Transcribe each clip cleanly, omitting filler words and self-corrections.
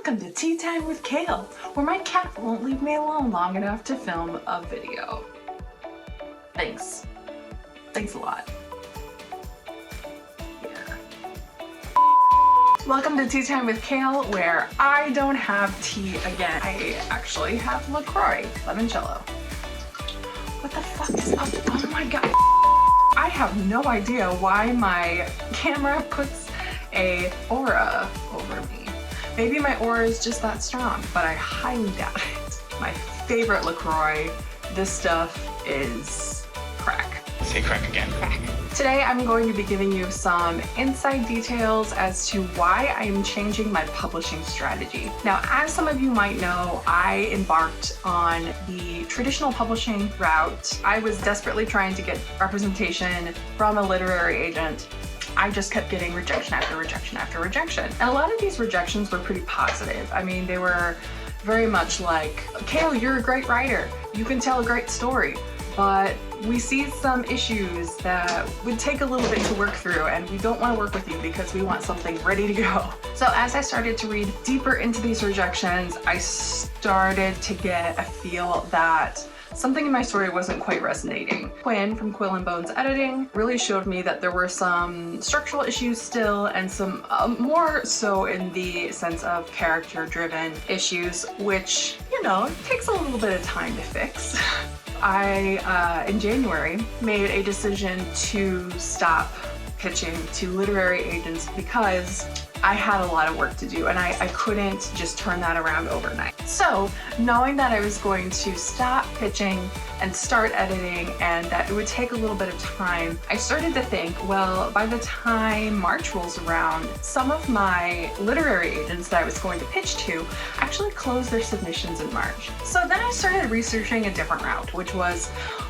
Welcome to Tea Time with Kale, where my cat won't leave me alone long enough to film a video. Thanks. Thanks a lot. Yeah. Welcome to Tea Time with Kale, where I don't have tea again. I actually have LaCroix, limoncello. What the fuck is up? Oh my god. I have no idea why my camera puts a aura over me. Maybe my aura is just that strong, but I highly doubt it. My favorite LaCroix, this stuff is crack. Say crack again. Crack. Today I'm going to be giving you some inside details as to why I am changing my publishing strategy. Now, as some of you might know, I embarked on the traditional publishing route. I was desperately trying to get representation from a literary agent. I just kept getting rejection after rejection after rejection. And a lot of these rejections were pretty positive. I mean, they were very much like, Kale, you're a great writer. You can tell a great story. But we see some issues that would take a little bit to work through, and we don't want to work with you because we want something ready to go. So as I started to read deeper into these rejections, I started to get a feel that something in my story wasn't quite resonating. Quinn from Quill and Bones Editing really showed me that there were some structural issues still, and some more so in the sense of character-driven issues, which, you know, takes a little bit of time to fix. I, in January, made a decision to stop pitching to literary agents because I had a lot of work to do and I couldn't just turn that around overnight. So knowing that I was going to stop pitching and start editing and that it would take a little bit of time, I started to think, well, by the time March rolls around, some of my literary agents that I was going to pitch to actually closed their submissions in March. So then I started researching a different route, which was,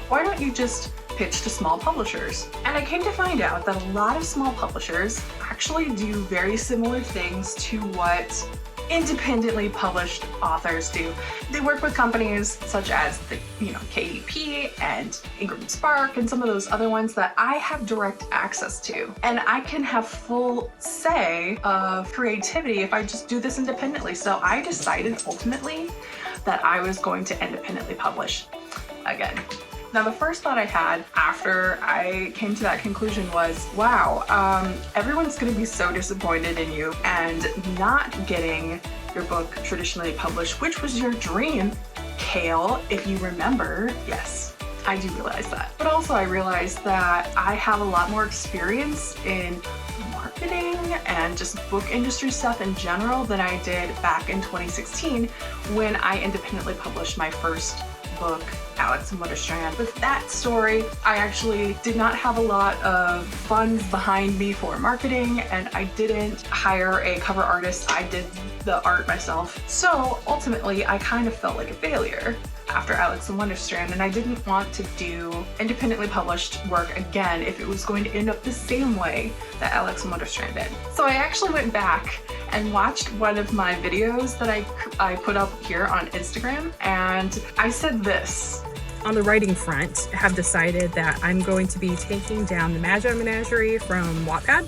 why don't you just pitch to small publishers? And I came to find out that a lot of small publishers actually do very similar things to what independently published authors do. They work with companies such as the, KDP and Ingram Spark and some of those other ones that I have direct access to. And I can have full say of creativity if I just do this independently. So I decided ultimately that I was going to independently publish again. Now, the first thought I had after I came to that conclusion was, wow, everyone's gonna be so disappointed in you and not getting your book traditionally published, which was your dream, Kale, if you remember. Yes, I do realize that. But also I realized that I have a lot more experience in marketing and just book industry stuff in general than I did back in 2016 when I independently published my first book, Awesomeness. With that story, I actually did not have a lot of funds behind me for marketing, and I didn't hire a cover artist. I did the art myself. So ultimately, I kind of felt like a failure after Alex and Wonderstrand, and I didn't want to do independently published work again if it was going to end up the same way that Alex and Wonderstrand did. So I actually went back and watched one of my videos that I put up here on Instagram, and I said this. On the writing front, I have decided that I'm going to be taking down the Magi Menagerie from Wattpad,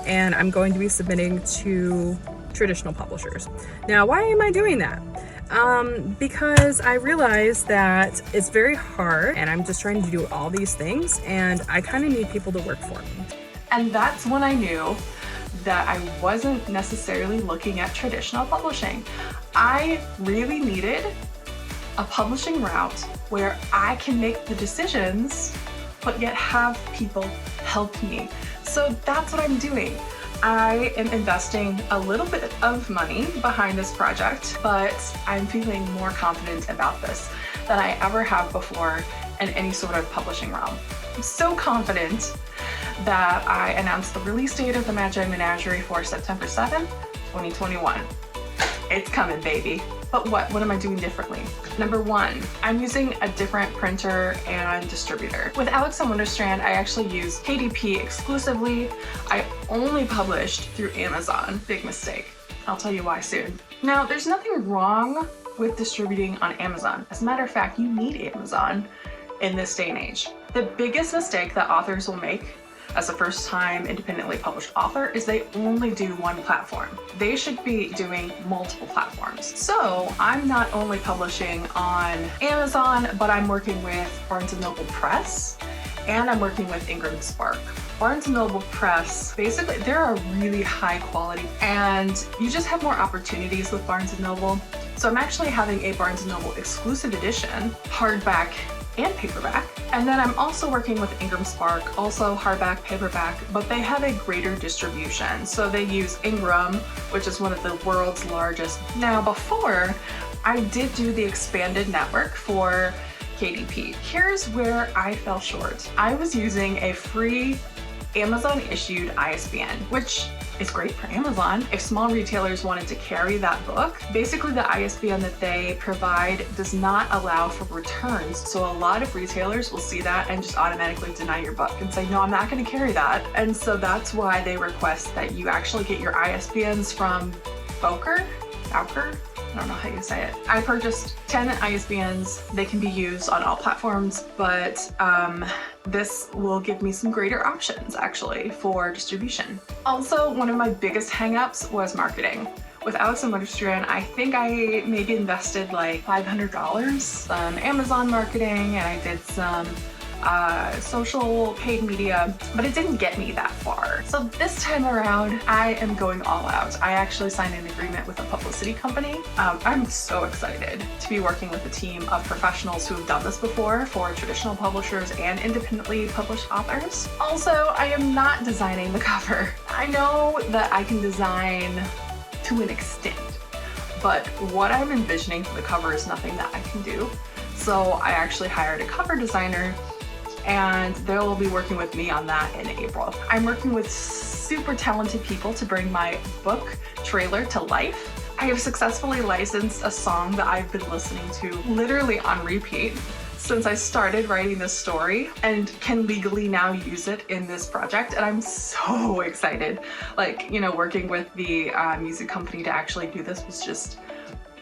and I'm going to be submitting to traditional publishers. Now, why am I doing that? Because I realized that it's very hard and I'm just trying to do all these things, and I kind of need people to work for me. And that's when I knew that I wasn't necessarily looking at traditional publishing. I really needed a publishing route where I can make the decisions, but yet have people help me. So that's what I'm doing. I am investing a little bit of money behind this project, but I'm feeling more confident about this than I ever have before in any sort of publishing realm. I'm so confident that I announced the release date of the Magi Menagerie for September 7th, 2021. It's coming, baby. But what am I doing differently? Number one, I'm using a different printer and distributor. With Alex and Wonderstrand, I actually use KDP exclusively. I only published through Amazon. Big mistake. I'll tell you why soon. Now, there's nothing wrong with distributing on Amazon. As a matter of fact, you need Amazon in this day and age. The biggest mistake that authors will make as a first-time independently published author is they only do one platform. They should be doing multiple platforms. So I'm not only publishing on Amazon, but I'm working with Barnes & Noble Press, and I'm working with Ingram Spark. Barnes & Noble Press, basically, they're a really high quality, and you just have more opportunities with Barnes & Noble. So I'm actually having a Barnes & Noble exclusive edition, hardback and paperback. And then I'm also working with Ingram Spark, also hardback, paperback, but they have a greater distribution. So they use Ingram, which is one of the world's largest. Now before, I did do the expanded network for KDP. Here's where I fell short. I was using a free Amazon issued ISBN, which is great for Amazon. If small retailers wanted to carry that book, basically the ISBN that they provide does not allow for returns. So a lot of retailers will see that and just automatically deny your book and say, no, I'm not going to carry that. And so that's why they request that you actually get your ISBNs from Bowker? I don't know how you say it. I purchased 10 ISBNs. They can be used on all platforms, but this will give me some greater options actually for distribution. Also, one of my biggest hangups was marketing. With Awesomeness, I think I maybe invested like $500 on Amazon marketing, and I did some social paid media, but it didn't get me that far. So this time around, I am going all out. I actually signed an agreement with a publicity company. I'm so excited to be working with a team of professionals who have done this before for traditional publishers and independently published authors. Also, I am not designing the cover. I know that I can design to an extent, but what I'm envisioning for the cover is nothing that I can do. So I actually hired a cover designer, and they'll be working with me on that in April. I'm working with super talented people to bring my book trailer to life. I have successfully licensed a song that I've been listening to literally on repeat since I started writing this story, and can legally now use it in this project, and I'm so excited. Like, you know, working with the music company to actually do this was just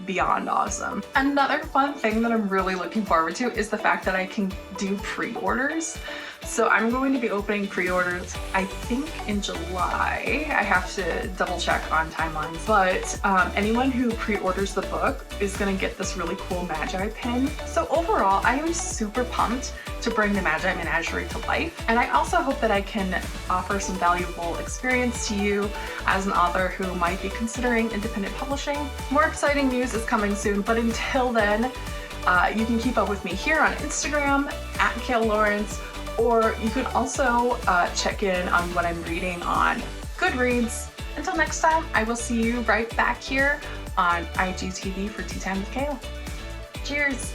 beyond awesome. Another fun thing that I'm really looking forward to is the fact that I can do pre-orders. So I'm going to be opening pre-orders, I think in July. I have to double check on timelines, but anyone who pre-orders the book is gonna get this really cool Magi pin. So overall, I am super pumped to bring the Magi Menagerie to life. And I also hope that I can offer some valuable experience to you as an author who might be considering independent publishing. More exciting news is coming soon, but until then, you can keep up with me here on Instagram @Kale Lawrence, or you can also check in on what I'm reading on Goodreads. Until next time, I will see you right back here on IGTV for Tea Time with Kale. Cheers!